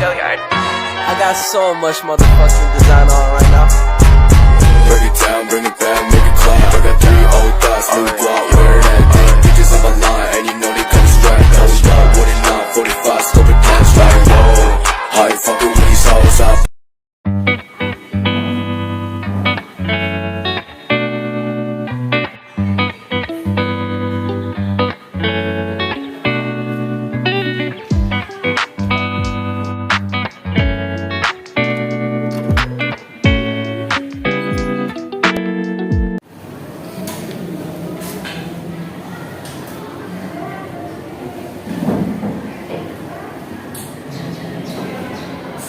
I got so much motherfucking design on right now. Break it down, bring it back, make it clap. I got 3 old thoughts, new block, where that day. Bitches on my line, and you know they come straight. Hold up, what it not, 45, scope it cash like whoa. How you fucking with these hoes up?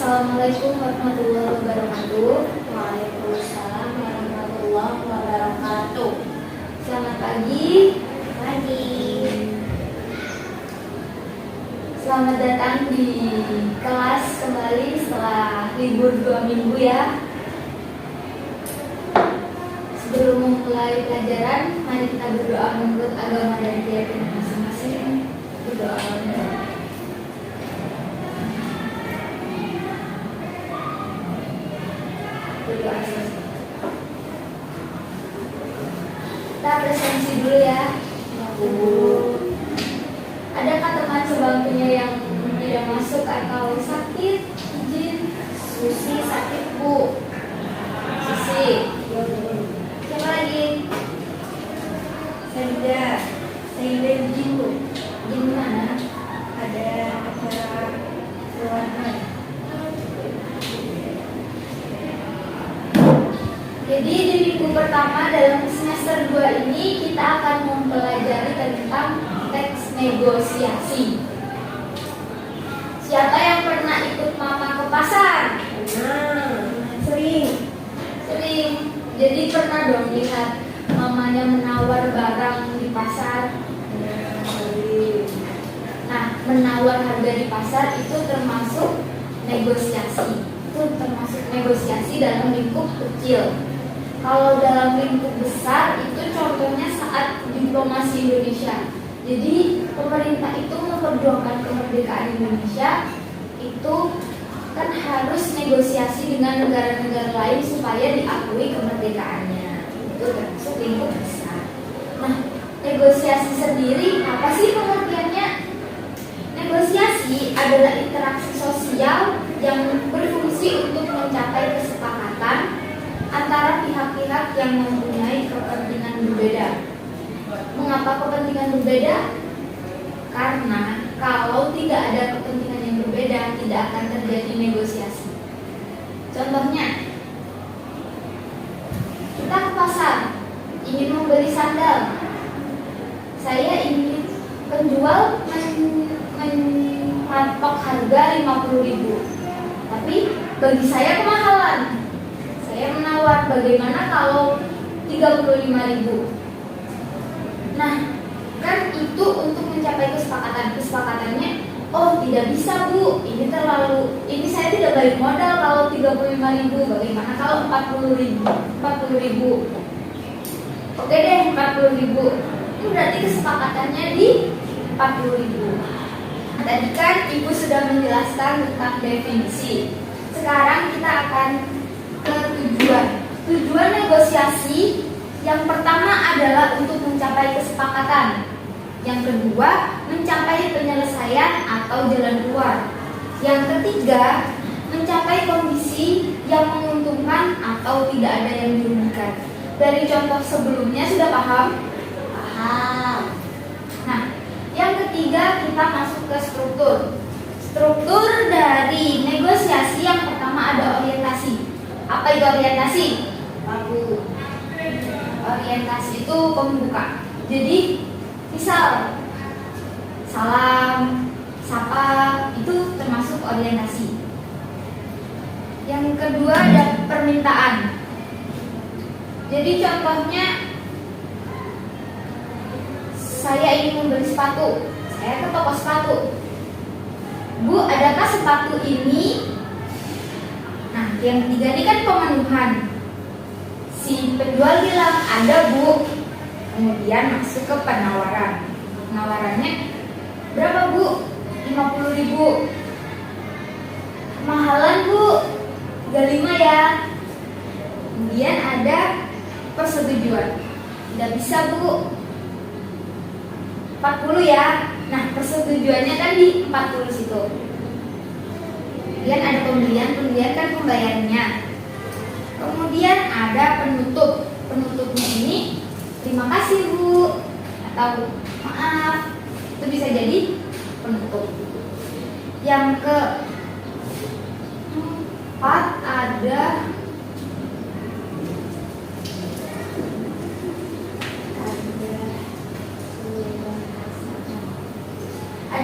Assalamualaikum warahmatullahi wabarakatuh. Waalaikumsalam warahmatullahi wabarakatuh. Selamat pagi. Selamat datang di kelas kembali setelah libur 2 minggu ya. Sebelum memulai pelajaran, mari kita berdoa menurut agama dan keyakinan masing-masing. Berdoa. Kita presensi dulu ya. Adakah teman sebangkunya yang tidak masuk atau sakit? Izin. Susi sakit bu. Susi. Siapa lagi? Saya izin bu. Izin mana? Ada acara ruangan. Jadi di minggu pertama dalam semester 2 ini kita akan mempelajari tentang teks negosiasi. Siapa yang pernah ikut mama ke pasar? Sering. Jadi pernah dong lihat mamanya menawar barang di pasar. Nah, menawar harga di pasar itu termasuk negosiasi. Itu termasuk negosiasi dalam lingkup kecil. Kalau dalam lingkup besar itu contohnya saat diplomasi Indonesia. Jadi pemerintah itu memperjuangkan kemerdekaan Indonesia itu kan harus negosiasi dengan negara-negara lain supaya diakui kemerdekaannya. Itu termasuk lingkup besar. Nah, negosiasi sendiri apa sih pengertiannya? Negosiasi adalah interaksi sosial yang berfungsi untuk mencapai kesepakatan antara pihak-pihak yang mempunyai kepentingan berbeda. Mengapa kepentingan berbeda? Karena kalau tidak ada kepentingan yang berbeda, tidak akan terjadi negosiasi. Contohnya, kita ke pasar, ingin membeli sandal. Saya ingin penjual mematok harga 50.000. Tapi bagi saya kemahalan. Saya menawar, bagaimana kalau 35.000? Nah, kan itu untuk mencapai kesepakatan. Kesepakatannya, oh tidak bisa bu, ini saya tidak balik modal kalau 35.000. Bagaimana kalau 40.000? Oke deh, 40.000. Itu berarti kesepakatannya di 40.000. Tadi kan ibu sudah menjelaskan tentang definisi. Sekarang kita akan ke tujuan negosiasi. Yang pertama adalah untuk mencapai kesepakatan. Yang kedua, mencapai penyelesaian atau jalan keluar. Yang ketiga, mencapai kondisi yang menguntungkan atau tidak ada yang dirugikan. Dari contoh sebelumnya sudah paham? Paham. Nah, yang ketiga kita masuk ke struktur. Struktur dari negosiasi yang pertama ada orientasi. Apa itu orientasi? Bagus. Orientasi itu pembuka. Jadi, misal salam, sapa itu termasuk orientasi. Yang kedua ada permintaan. Jadi contohnya saya ingin membeli sepatu. Saya ke toko sepatu. Bu, adakah sepatu ini? Nah, yang ketiga ini kan pemenuhan. Si penjual bilang ada bu. Kemudian masuk ke penawaran. Penawarannya berapa bu? 50.000. Kemudian ada persetujuan. Tidak bisa Bu, 40 ya. Nah, persetujuannya kan di 40 situ. Kemudian ada pembelian kan pembayarannya. Kemudian ada penutup. Penutupnya ini terima kasih Bu atau maaf. Itu bisa jadi penutup. Yang keempat ada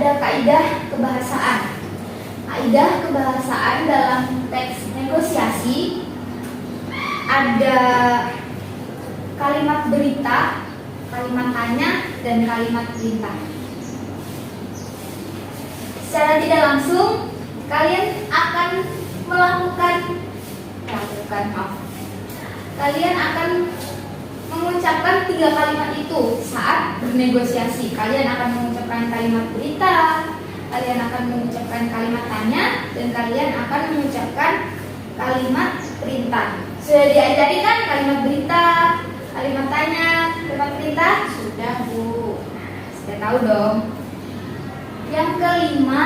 kaidah kebahasaan. Kaidah kebahasaan dalam teks negosiasi ada kalimat berita, kalimat tanya, dan kalimat perintah. Secara tidak langsung kalian akan kalian akan mengucapkan 3 kalimat itu saat bernegosiasi. Kalian akan mengucapkan kalimat berita, kalian akan mengucapkan kalimat tanya, dan kalian akan mengucapkan kalimat perintah. Sudah diajari kan kalimat berita, kalimat tanya, kalimat perintah? Sudah Bu. Sudah tahu dong. Yang kelima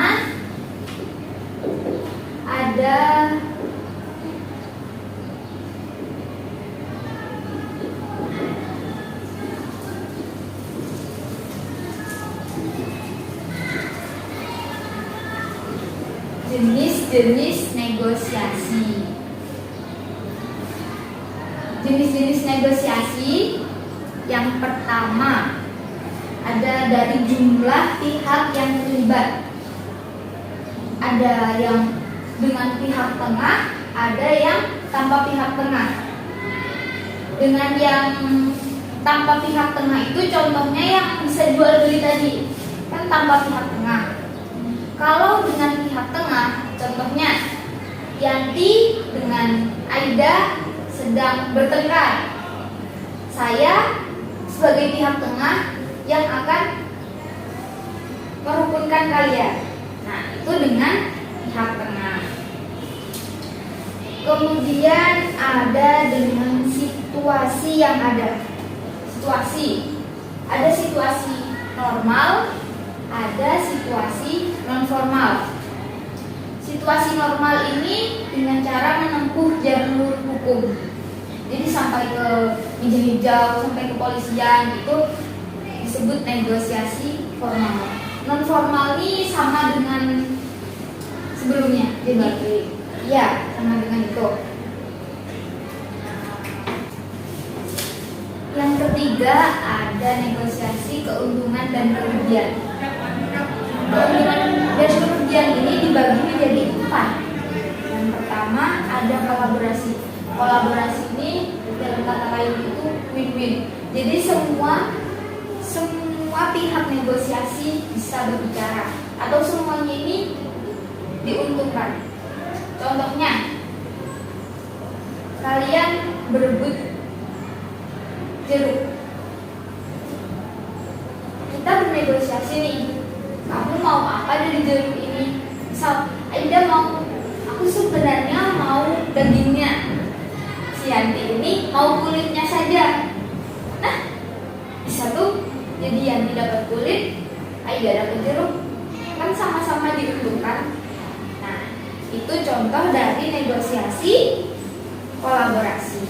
ada jenis-jenis negosiasi. Jenis-jenis negosiasi yang pertama ada dari jumlah pihak yang terlibat. Ada yang dengan pihak tengah, ada yang tanpa pihak tengah. Dengan yang tanpa pihak tengah itu contohnya yang bisa jual beli tadi, kan tanpa pihak tengah. Kalau dengan pihak tengah, contohnya Yanti dengan Aida sedang bertengkar. Saya sebagai pihak tengah yang akan merukunkan kalian. Nah, itu dengan pihak tengah. Kemudian ada dengan situasi yang ada. Situasi. Ada situasi normal, ada situasi non formal. Situasi normal ini dengan cara menempuh jalur hukum. Jadi sampai ke meja hijau, sampai ke kepolisian itu disebut negosiasi formal. Non formal ini sama dengan sebelumnya. Jadi ya sama dengan itu. Yang ketiga ada negosiasi keuntungan dan kerugian. Keuntungan dan kerugian ini dibagi menjadi 4. Yang pertama ada kolaborasi. Kolaborasi ini dalam kata lain itu win-win. Jadi semua pihak negosiasi bisa berbicara atau semuanya ini diuntungkan. Contohnya, kalian berebut jeruk. Kita bernegosiasi nih. Kamu mau apa dari jeruk ini? Misal, Aida mau, aku sebenarnya mau dagingnya. Si Yanti ini mau kulitnya saja. Nah, bisa tuh. Jadi Yanti dapat kulit, Aida dapat jeruk. Kan sama-sama diuntungkan. Nah, itu contoh dari negosiasi kolaborasi.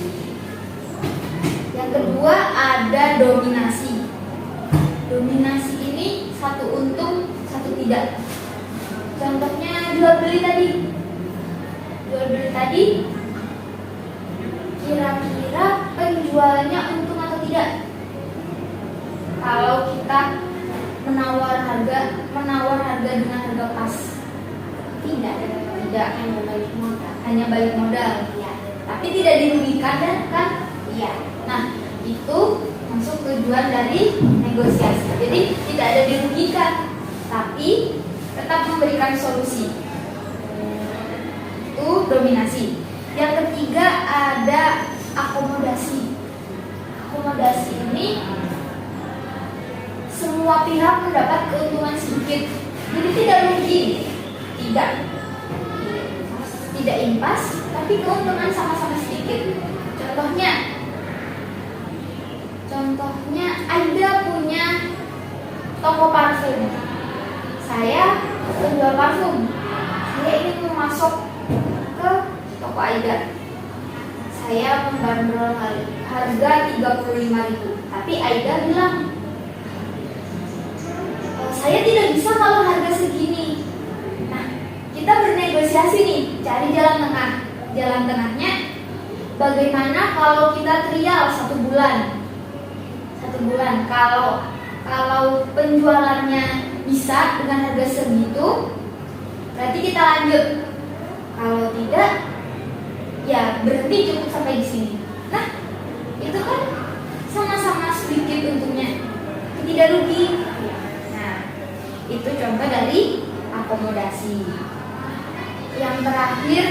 Yang kedua ada dominasi. Dominasi ini satu untung, satu tidak. Contohnya jual beli tadi. Jual beli tadi, kira-kira penjualnya untung atau tidak? Kalau kita menawar harga dengan harga pas, tidak hanya balik modal, ya. Tapi tidak dirugikan kan? Iya. Nah, itu masuk tujuan dari negosiasi. Jadi tidak ada dirugikan, tapi tetap memberikan solusi. Itu dominasi. Yang ketiga ada akomodasi. Akomodasi ini semua pihak mendapat keuntungan sedikit. Jadi tidak rugi, tidak impas, tapi keuntungan sama-sama sedikit. Contohnya Aida punya toko parfum. Saya penjual parfum. Saya ingin masuk ke toko Aida. Saya membandrol harga 35.000. Tapi Aida bilang, saya tidak bisa kalau harga segini. Nah, kita bernegosiasi nih, cari jalan tengah. Jalan tengahnya, bagaimana kalau kita trial 1 bulan? 1 bulan. Kalau penjualannya bisa dengan harga segitu, berarti kita lanjut. Kalau tidak, ya berhenti, cukup sampai di sini. Nah, itu kan sama-sama sedikit untungnya, tidak rugi. Nah, itu contoh dari akomodasi. Yang terakhir,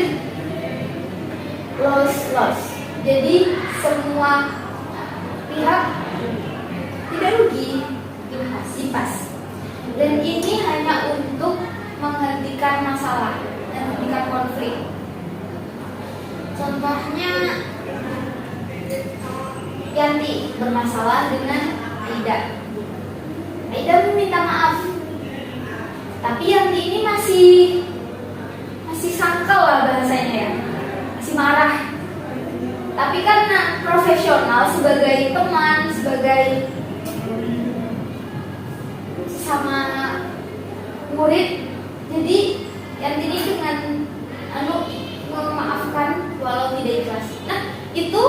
loss. Jadi semua pihak tidak rugi, inflasi pas. Dan ini hanya untuk menghentikan masalah, menghentikan konflik. Contohnya, Yanti bermasalah dengan Aida. Aida meminta maaf, tapi Yanti ini masih sangkal lah bahasanya ya, masih marah. Tapi karena profesional sebagai teman, sebagai sama murid, jadi Yanti ini dengan memaafkan walau tidak ikhlas. Nah, itu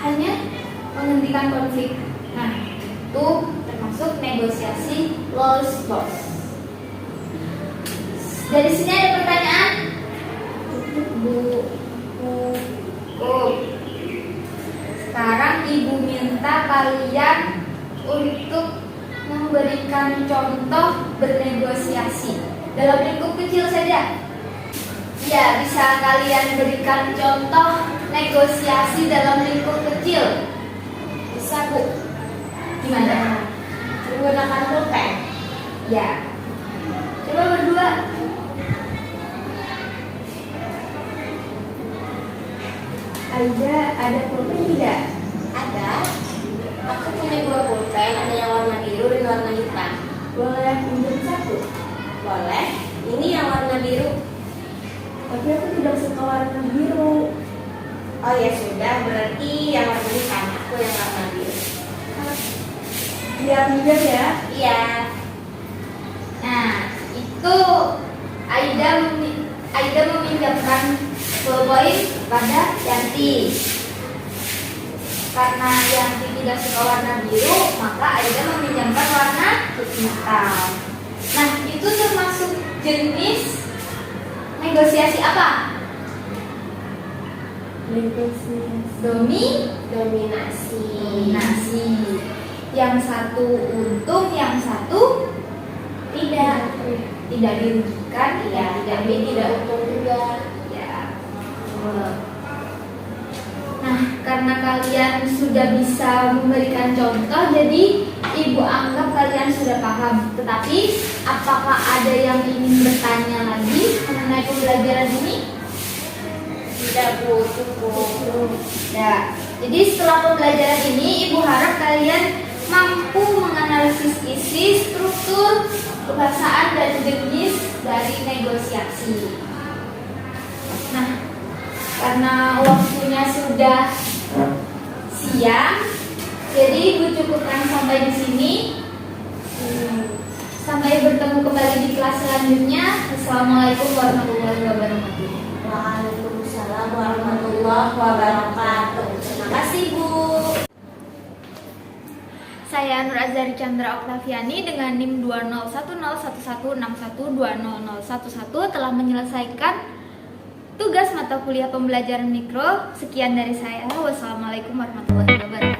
hanya menghentikan konflik. Nah, itu termasuk negosiasi loss. Dari sini ada pertanyaan? Bu. Sekarang Ibu minta kalian untuk memberikan contoh bernegosiasi dalam lingkup kecil saja. Ya, bisa kalian berikan contoh negosiasi dalam lingkup kecil. Bisa, Bu. Gimana? Menggunakan pulpen. Ya. Coba berdua. Aida, ada pulpen tidak? Ada. Aku punya 2 pulpen, ada yang warna biru dan warna hitam. Boleh pinjam 1? Boleh. Ini yang warna biru. Tapi aku tidak suka warna biru. Oh ya sudah, berarti yang warna hitam. Aku yang warna biru. Dia pinjam ya? Iya. Nah, itu Aida meminjamkan pulpen pada Yanti. Karena Yanti tidak suka warna biru, maka Aida meminjamkan warna hitam. Nah, itu termasuk jenis negosiasi apa? Dominasi. Yang satu untung, yang satu tidak dirugikan, Tapi tidak untung juga. ya. Nah, karena kalian sudah bisa memberikan contoh, jadi Ibu anggap kalian sudah paham. Tetapi apakah ada yang ingin bertanya lagi mengenai pembelajaran ini? Tidak, Bu, cukup. Ya. Jadi setelah pembelajaran ini, Ibu harap kalian mampu menganalisis isi, struktur, kebahasaan, dan jenis dari negosiasi. Nah, karena waktunya sudah siang, jadi Ibu cukupkan sampai di sini. Sampai bertemu kembali di kelas selanjutnya. Assalamualaikum warahmatullahi wabarakatuh. Waalaikumsalam warahmatullahi wabarakatuh. Terima kasih, Bu. Saya Nur Azhari Chandra Oktaviani dengan NIM 201116161200111 telah menyelesaikan tugas mata kuliah pembelajaran mikro. Sekian dari saya. Wassalamualaikum warahmatullahi wabarakatuh.